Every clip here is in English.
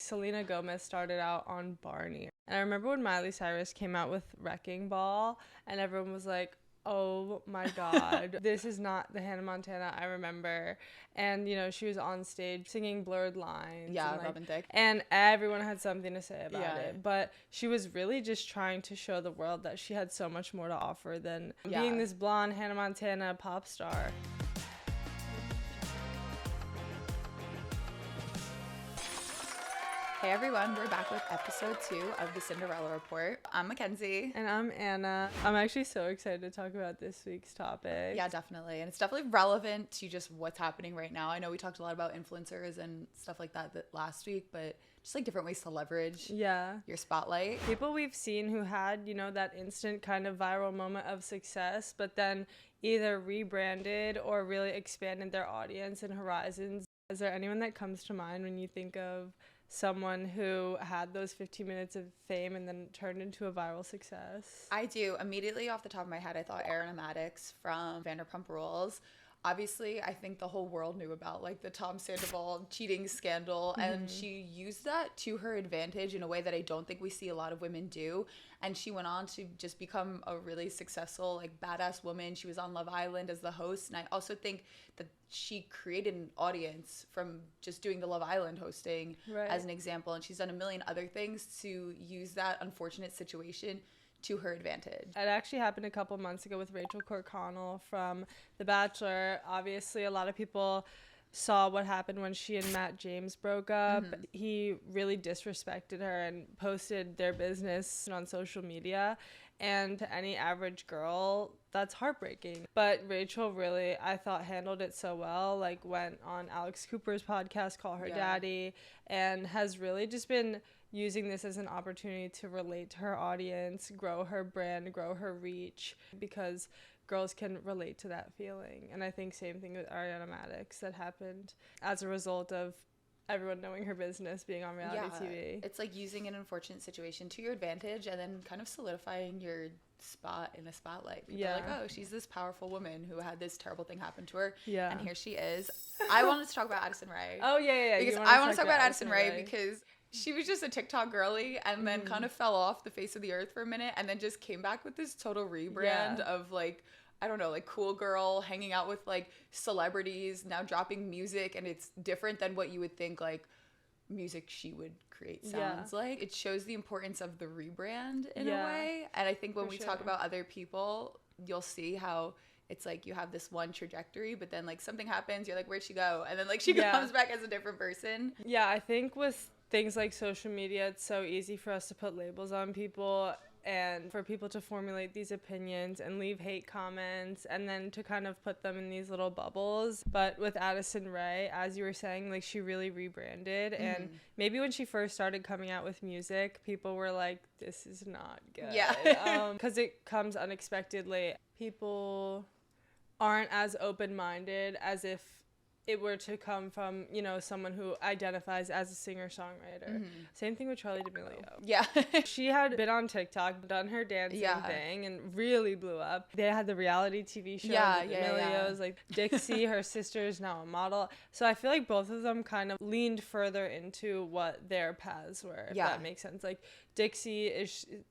Selena Gomez started out on Barney. And I remember when Miley Cyrus came out with Wrecking Ball, and everyone was like, oh my God, this is not the Hannah Montana I remember. And, you know, she was on stage singing blurred lines. Yeah, and, like, Robin Thicke. And everyone had something to say about it. But she was really just trying to show the world that she had so much more to offer than being this blonde Hannah Montana pop star. Hey everyone, we're back with episode 2 of the Cinderella Report. I'm Mackenzie. And I'm Anna. I'm actually so excited to talk about this week's topic. Yeah, definitely. And it's definitely relevant to just what's happening right now. I know we talked a lot about influencers and stuff like that last week, but just like different ways to leverage your spotlight. People we've seen who had, you know, that instant kind of viral moment of success, but then either rebranded or really expanded their audience and horizons. Is there anyone that comes to mind when you think of someone who had those 15 minutes of fame and then turned into a viral success? I do. Immediately off the top of my head, I thought Ariana Madix from Vanderpump Rules. Obviously, I think the whole world knew about like the Tom Sandoval cheating scandal, and she used that to her advantage in a way that I don't think we see a lot of women do. And she went on to just become a really successful, like badass woman. She was on Love Island as the host, and I also think that she created an audience from just doing the Love Island hosting as an example. And she's done a million other things to use that unfortunate situation to her advantage. It actually happened a couple months ago with Rachel Corconnell from The Bachelor. Obviously, a lot of people saw what happened when she and Matt James broke up. He really disrespected her and posted their business on social media. And to any average girl, that's heartbreaking. But Rachel really, I thought, handled it so well. Like, went on Alex Cooper's podcast, Call Her Daddy, and has really just been using this as an opportunity to relate to her audience, grow her brand, grow her reach, because girls can relate to that feeling. And I think same thing with Ariana Madix, that happened as a result of everyone knowing her business, being on reality TV. It's like using an unfortunate situation to your advantage and then kind of solidifying your spot in the spotlight. People are like, oh, she's this powerful woman who had this terrible thing happen to her. Yeah. And here she is. I wanted to talk about Addison Rae. Oh, yeah. Because I want to talk about Addison Rae because she was just a TikTok girly and then kind of fell off the face of the earth for a minute and then just came back with this total rebrand of like, I don't know, like cool girl hanging out with like celebrities, now dropping music, and it's different than what you would think like music she would create sounds like. It shows the importance of the rebrand in a way. And I think when we talk about other people, you'll see how it's like you have this one trajectory, but then like something happens, you're like, where'd she go? And then like she comes back as a different person. Yeah, I think with things like social media, it's so easy for us to put labels on people and for people to formulate these opinions and leave hate comments and then to kind of put them in these little bubbles. But with Addison Rae, as you were saying, like she really rebranded, and maybe when she first started coming out with music, people were like, this is not good. Yeah. Because it comes unexpectedly. People aren't as open-minded as if it were to come from, you know, someone who identifies as a singer-songwriter. Same thing with Charli D'Amelio. Yeah. She had been on TikTok, done her dancing thing, and really blew up. They had the reality TV show, the D'Amelios, like Dixie, her sister is now a model. So I feel like both of them kind of leaned further into what their paths were, if that makes sense. Like Dixie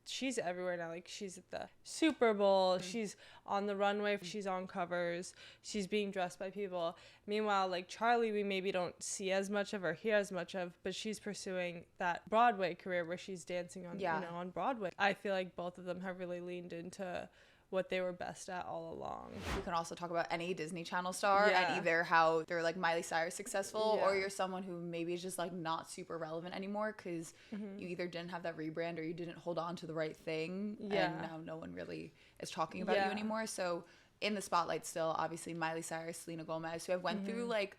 she's everywhere now. Like she's at the Super Bowl, she's on the runway, she's on covers, she's being dressed by people. Meanwhile, like Charli, we maybe don't see as much of or hear as much of, but she's pursuing that Broadway career where she's dancing on, you know, on Broadway. I feel like both of them have really leaned into what they were best at all along. We can also talk about any Disney Channel star and either how they're like Miley Cyrus successful or you're someone who maybe is just like not super relevant anymore because you either didn't have that rebrand or you didn't hold on to the right thing and now no one really is talking about you anymore. So in the spotlight still, obviously Miley Cyrus, Selena Gomez, who have went through like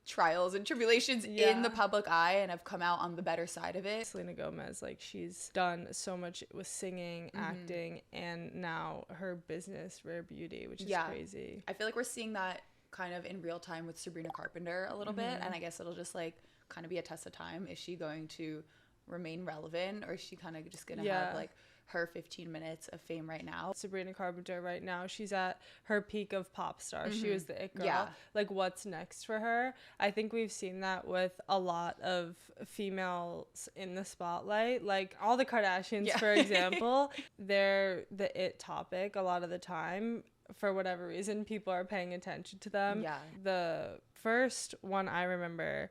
trials and tribulations in the public eye and have come out on the better side of it. Selena Gomez, like she's done so much with singing, acting, and now her business, Rare Beauty, which is crazy. I feel like we're seeing that kind of in real time with Sabrina Carpenter a little bit, and I guess it'll just like kind of be a test of time. Is she going to remain relevant, or is she kind of just gonna have like her 15 minutes of fame right now. Sabrina Carpenter right now, she's at her peak of pop star. She was the it girl. Yeah. Like, what's next for her? I think we've seen that with a lot of females in the spotlight. Like, all the Kardashians, for example, they're the it topic a lot of the time. For whatever reason, people are paying attention to them. Yeah. The first one I remember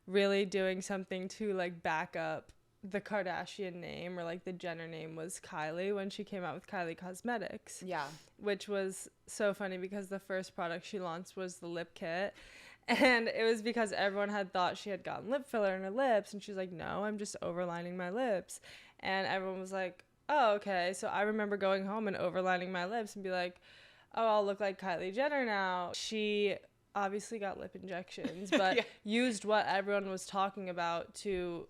really doing something to, like, back up the Kardashian name, or like the Jenner name, was Kylie, when she came out with Kylie Cosmetics. Yeah. Which was so funny because the first product she launched was the lip kit. And it was because everyone had thought she had gotten lip filler in her lips. And she's like, no, I'm just overlining my lips. And everyone was like, oh, okay. So I remember going home and overlining my lips and be like, oh, I'll look like Kylie Jenner now. She obviously got lip injections, but used what everyone was talking about to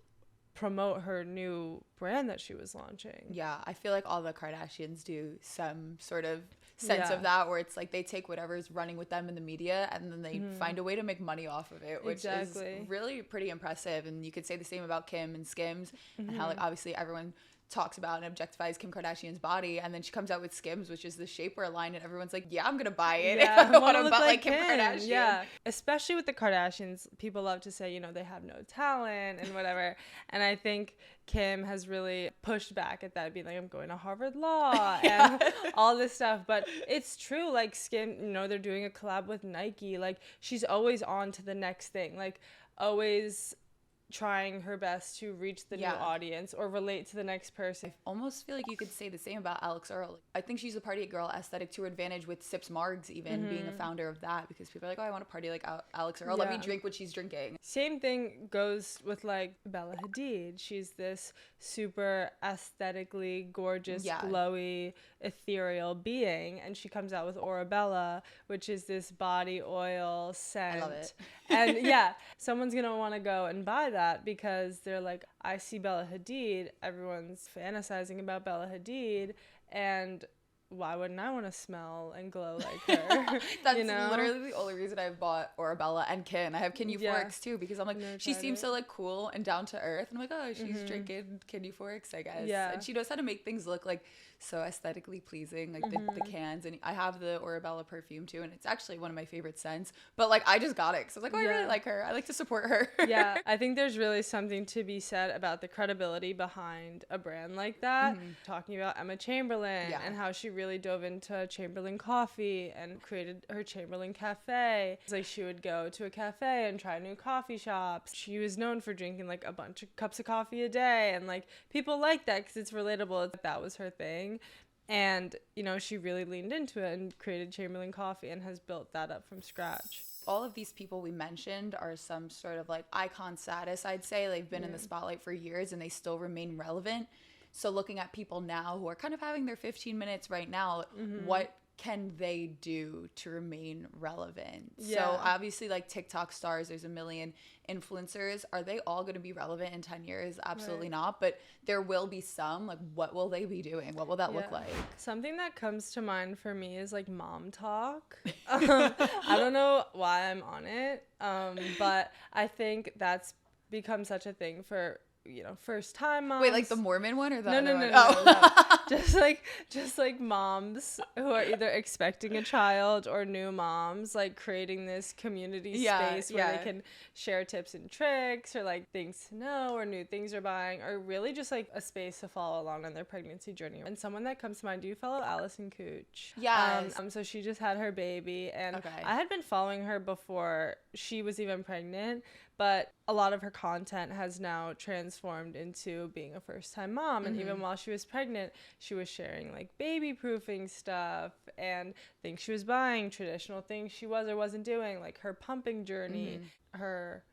promote her new brand that she was launching. Yeah, I feel like all the Kardashians do some sort of sense of that, where it's like they take whatever's running with them in the media and then they find a way to make money off of it, which is really pretty impressive. And you could say the same about Kim and Skims, and how, like, obviously everyone talks about and objectifies Kim Kardashian's body, and then she comes out with Skims, which is the shapewear line, and everyone's like, yeah, I'm gonna buy it if I want to look like Kim Kardashian. Yeah, especially with the Kardashians, people love to say, you know, they have no talent and whatever. And I think Kim has really pushed back at that, being like, I'm going to Harvard Law and all this stuff. But it's true, like, Skim, you know, they're doing a collab with Nike. Like, she's always on to the next thing, like, always trying her best to reach the new audience or relate to the next person. I almost feel like you could say the same about Alex Earl. I think she's a party girl aesthetic to her advantage, with Sips Margs even being a founder of that, because people are like, oh, I want to party like Alex Earl. Let me drink what she's drinking. Same thing goes with, like, Bella Hadid. She's this super aesthetically gorgeous, glowy, ethereal being, and she comes out with Orabella, which is this body oil scent. I love it. And someone's gonna want to go and buy that because they're like, I see Bella Hadid, everyone's fantasizing about Bella Hadid, and why wouldn't I want to smell and glow like her? That's literally the only reason I've bought Orabella and Kin. I have Kin Euphorics too, because I'm like, she seems so, like, cool and down to earth. And I'm like, oh, she's drinking Kin Euphorics, I guess. Yeah. And she knows how to make things look, like, so aesthetically pleasing, like the cans. And I have the Orabella perfume too, and it's actually one of my favorite scents. But, like, I just got it because I was like, oh, I really like her. I like to support her. Yeah, I think there's really something to be said about the credibility behind a brand like that. Talking about Emma Chamberlain and how she really dove into Chamberlain coffee and created her Chamberlain Cafe. It's like she would go to a cafe and try new coffee shops. She was known for drinking, like, a bunch of cups of coffee a day, and, like, people like that because it's relatable. That was her thing. And, you know, she really leaned into it and created Chamberlain Coffee and has built that up from scratch. All of these people we mentioned are some sort of, like, icon status, I'd say. They've been in the spotlight for years and they still remain relevant. So looking at people now who are kind of having their 15 minutes right now, what can they do to remain relevant? So obviously, like, TikTok stars, there's a million influencers. Are they all going to be relevant in 10 years? Absolutely not. But there will be some. Like, what will they be doing? What will that look like? Something that comes to mind for me is, like, mom talk. I don't know why I'm on it, but I think that's become such a thing for, you know, first time moms. Wait, like the Mormon one or the other one? No. Just like moms who are either expecting a child or new moms, like, creating this community space where they can share tips and tricks, or, like, things to know, or new things they're buying, or really just, like, a space to follow along on their pregnancy journey. And someone that comes to mind, do you follow Allison Cooch? Yes. So she just had her baby, and I had been following her before she was even pregnant, but a lot of her content has now transformed into being a first-time mom. And even while she was pregnant, she was sharing, like, baby-proofing stuff and things she was buying, traditional things she was or wasn't doing, like her pumping journey. Her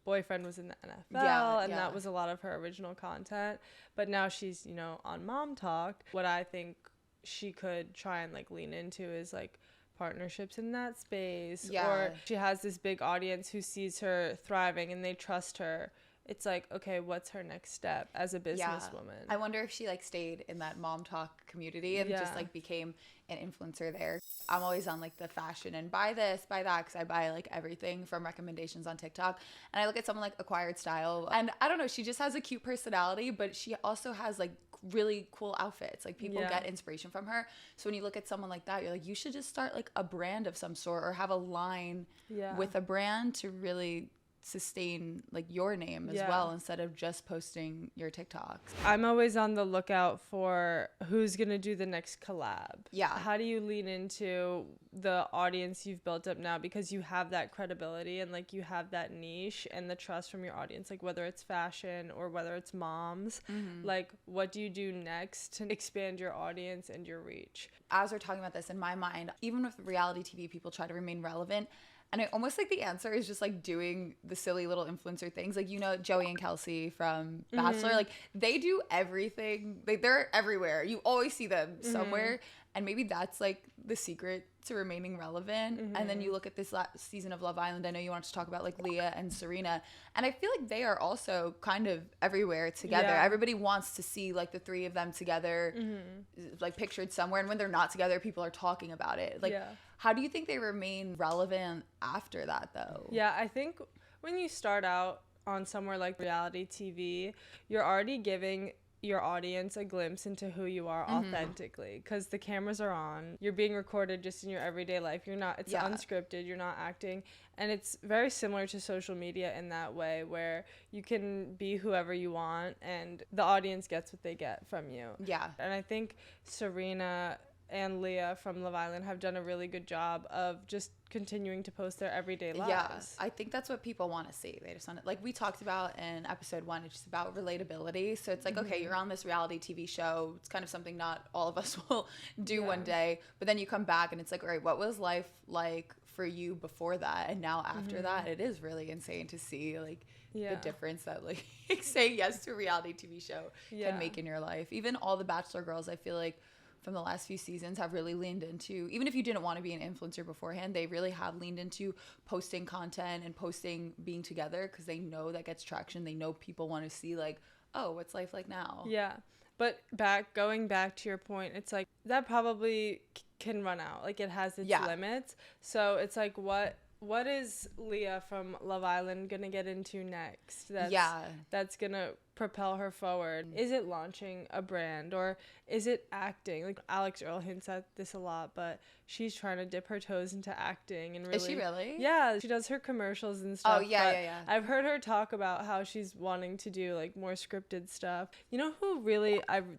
boyfriend was in the NFL, and that was a lot of her original content. But now she's, you know, on Mom Talk. What I think she could try and, like, lean into is, like, partnerships in that space, or she has this big audience who sees her thriving and they trust her. It's like, okay, what's her next step as a businesswoman? I wonder if she, like, stayed in that Mom Talk community and just, like, became an influencer there. I'm always on, like, the fashion and buy this, buy that, because I buy, like, everything from recommendations on TikTok. And I look at someone like Acquired Style, and I don't know, she just has a cute personality, but she also has, like, really cool outfits. Like people Yeah. get inspiration from her. So when you look at someone like that, you're like, you should just start like a brand of some sort or have a line Yeah. with a brand to really sustain like your name as Yeah. well, instead of just posting your TikToks. I'm always on the lookout for who's going to do the next collab. Yeah. How do you lean into the audience you've built up now, because you have that credibility and like you have that niche and the trust from your audience, like whether it's fashion or whether it's moms, like what do you do next to expand your audience and your reach? As we're talking about this, in my mind, even with reality TV, people try to remain relevant. And I almost like the answer is just like doing the silly little influencer things. Like, you know, Joey and Kelsey from Bachelor, like they do everything. Like they're everywhere. You always see them somewhere. And maybe that's like the secret to remaining relevant. And then you look at this last season of Love Island. I know you wanted to talk about like Leah and Serena. And I feel like they are also kind of everywhere together. Yeah. Everybody wants to see like the three of them together, like pictured somewhere. And when they're not together, people are talking about it. Like, how do you think they remain relevant after that, though? Yeah, I think when you start out on somewhere like reality TV, you're already giving your audience a glimpse into who you are authentically, because the cameras are on. You're being recorded just in your everyday life. It's unscripted. You're not acting. And it's very similar to social media in that way, where you can be whoever you want and the audience gets what they get from you. Yeah. And I think Serena and Leah from Love Island have done a really good job of just continuing to post their everyday lives. Yeah, I think that's what people want to see. They just want to, like we talked about in episode 1, it's just about relatability. So it's like, okay, you're on this reality TV show. It's kind of something not all of us will do one day. But then you come back and it's like, all right, what was life like for you before that? And now after that, it is really insane to see like the difference that like saying yes to a reality TV show can make in your life. Even all the Bachelor girls, I feel like, from the last few seasons have really leaned into, even if you didn't want to be an influencer beforehand, they really have leaned into posting content and posting being together, because they know that gets traction. They know people want to see like, oh, what's life like now? Yeah. But going back to your point, it's like that probably can run out. Like it has its limits. So it's like, what is Leah from Love Island going to get into next? That's going to propel her forward. Is it launching a brand, or is it acting? Like Alex Earl hints at this a lot, but she's trying to dip her toes into acting and really. Is she really? Yeah, she does her commercials and stuff. Oh yeah. I've heard her talk about how she's wanting to do like more scripted stuff. You know who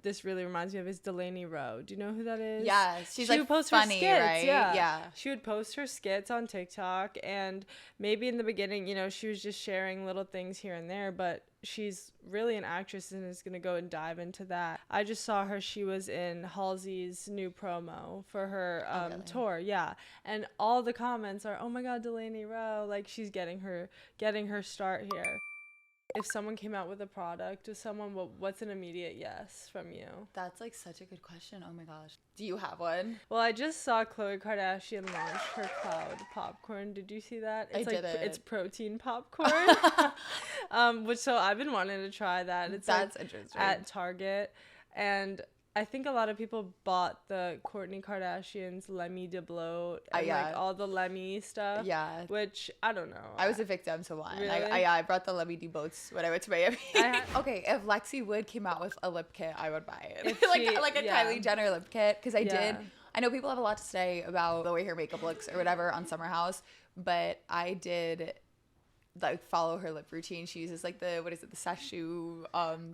this really reminds me of is Delaney Rowe. Do you know who that is? Yeah, she like would post funny, her skits. right? Yeah, she would post her skits on TikTok, and maybe in the beginning, you know, she was just sharing little things here and there, but she's really an actress and is going to go and dive into that. I just saw her. She was in Halsey's new promo for her tour. Yeah. And all the comments are, oh my God, Delaney Rowe. Like she's getting her start here. If someone came out with a product to someone, what's an immediate yes from you? That's like such a good question. Oh my gosh. Do you have one? Well, I just saw Khloe Kardashian launch her cloud popcorn. Did you see that? It's I didn't. It's protein popcorn. So I've been wanting to try that. That's interesting. At Target. And I think a lot of people bought the Kourtney Kardashian's Lemmy de Bloat and like all the Lemmy stuff. Yeah. Which I don't know. I was a victim to one. Really? I brought the Lemmy de Bloats when I went to Miami. Okay, if Lexi Wood came out with a lip kit, I would buy it. like a Kylie Jenner lip kit, because I know people have a lot to say about the way her makeup looks or whatever on Summer House, but I did like follow her lip routine. She uses like the sashu,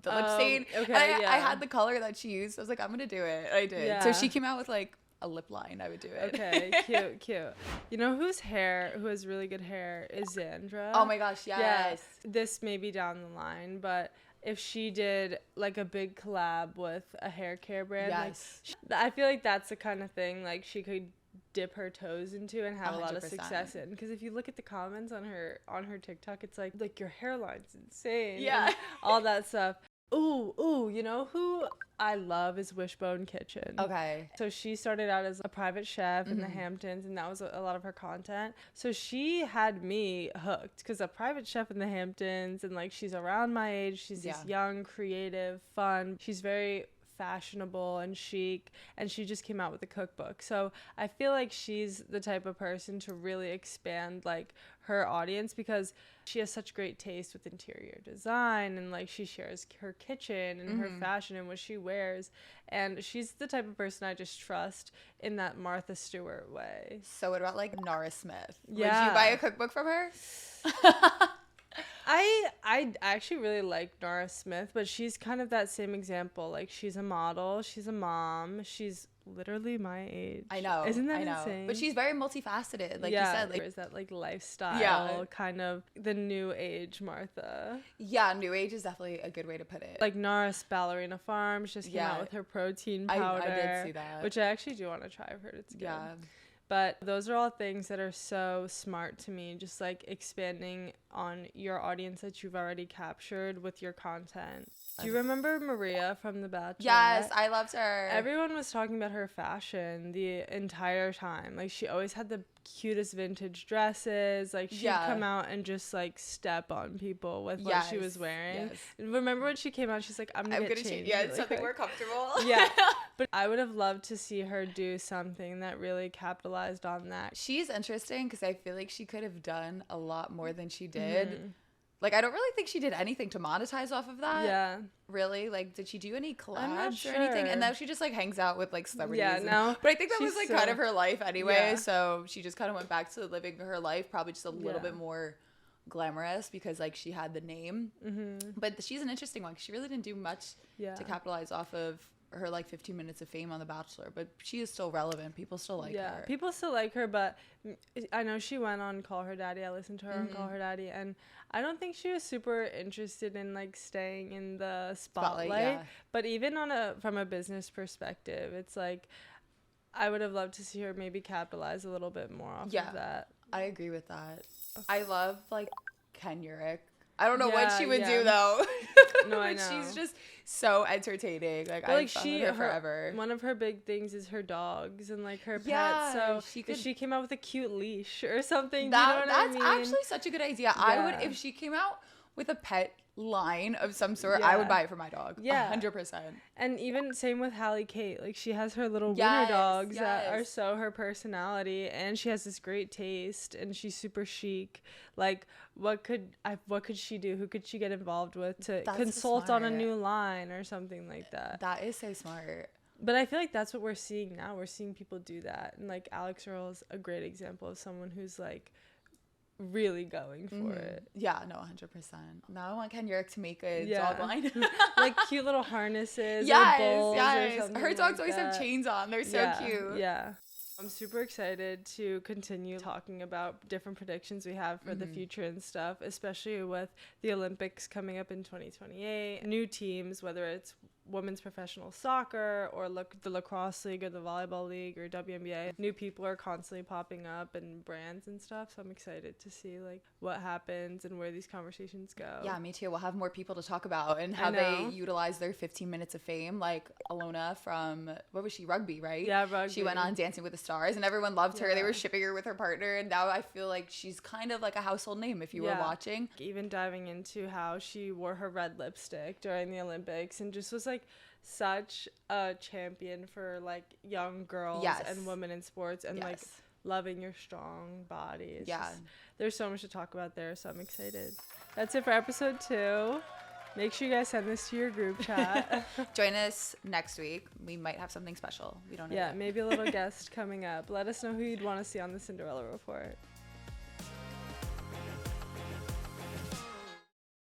the lip stain. Okay, and I had the color that she used. I was like, I'm gonna do it. I did. Yeah. So she came out with like a lip line. I would do it. Okay, cute. You know who has really good hair is Xandra. Oh my gosh, yes. Yeah, this may be down the line, but if she did like a big collab with a hair care brand, I feel like that's the kind of thing like she could dip her toes into and have 100%. A lot of success in, because if you look at the comments on her TikTok, it's like your hairline's insane, and all that stuff. Ooh, you know who I love is Wishbone Kitchen. Okay. So she started out as a private chef in the Hamptons, and that was a lot of her content. So she had me hooked, because a private chef in the Hamptons, and like she's around my age, she's this young, creative, fun. She's very fashionable and chic, and she just came out with a cookbook. So I feel like she's the type of person to really expand like her audience because she has such great taste with interior design, and like she shares her kitchen and her fashion and what she wears, and she's the type of person I just trust in that Martha Stewart way. So what about like Nara Smith? Yeah. Would you buy a cookbook from her? I actually really like Nara Smith, but she's kind of that same example. Like, she's a model, she's a mom, she's literally my age. I know. Isn't that I know. insane? But she's very multifaceted, like you said. Like, there's that like lifestyle, kind of the new age Martha. Yeah, new age is definitely a good way to put it. Like Nara's Ballerina Farm, she just came out with her protein powder. I did see that. Which I actually do want to try. I've heard it's good. Yeah. But those are all things that are so smart to me, just like expanding on your audience that you've already captured with your content. Do you remember Maria from The Bachelor? Yes, I loved her. Everyone was talking about her fashion the entire time. Like, she always had the cutest vintage dresses. Like, she'd come out and just like step on people with what she was wearing. Yes. Remember when she came out, she's like, I'm gonna change. Yeah, it's something more comfortable. Yeah. But I would have loved to see her do something that really capitalized on that. She's interesting because I feel like she could have done a lot more than she did. Like, I don't really think she did anything to monetize off of that. Yeah. Really? Like, did she do any I'm not collabs sure. or anything? And now she just, like, hangs out with, like, celebrities. Yeah, no. But I think that was, She's like, kind of her life anyway. Yeah. So she just kind of went back to living her life, probably just a little bit more glamorous because, like, she had the name. But she's an interesting one because she really didn't do much to capitalize off of her like 15 minutes of fame on The Bachelor, but she is still relevant. People still like her. People still like her, but I know she went on Call Her Daddy. I listened to her on Call Her Daddy, and I don't think she was super interested in like staying in the spotlight. But even from a business perspective, it's like I would have loved to see her maybe capitalize a little bit more off of that. I agree with that. I love like Ken Urich. I don't know what she would do though. No, I but know. she's just so entertaining. Like, I followed her forever. One of her big things is her dogs and like her pets. So she came out with a cute leash or something. That's I mean? actually such a good idea. I would, if she came out with a pet line of some sort, I would buy it for my dog. 100%. And even same with Hallie Kate. Like, she has her little winter dogs that are so her personality, and she has this great taste, and she's super chic. Like, what could she do? Who could she get involved with to consult on a new line or something like that? That is so smart. But I feel like that's what we're seeing now. We're seeing people do that. And like Alex Earl is a great example of someone who's like really going for it. Yeah, no, 100%. Now I want Ken Urich to make a dog line. Like cute little harnesses or bowls or something. Her dogs always have chains on. They're so cute. Yeah. I'm super excited to continue talking about different predictions we have for the future and stuff, especially with the Olympics coming up in 2028. New teams, whether it's women's professional soccer or the lacrosse league or the volleyball league or WNBA. New people are constantly popping up and brands and stuff. So I'm excited to see like what happens and where these conversations go. Yeah, me too. We'll have more people to talk about and how they utilize their 15 minutes of fame. Like Alona from, what was she? Rugby, right? Yeah, rugby. She went on Dancing with the Stars and everyone loved her. They were shipping her with her partner. And now I feel like she's kind of like a household name if you were watching. Even diving into how she wore her red lipstick during the Olympics and just was like such a champion for like young girls and women in sports and like loving your strong body. It's just, there's so much to talk about there, so I'm excited. That's it for episode 2. Make sure you guys send this to your group chat. Join us next week. We might have something special. We don't know yet. Maybe a little guest coming up. Let us know who you'd want to see on the Cinderella Report.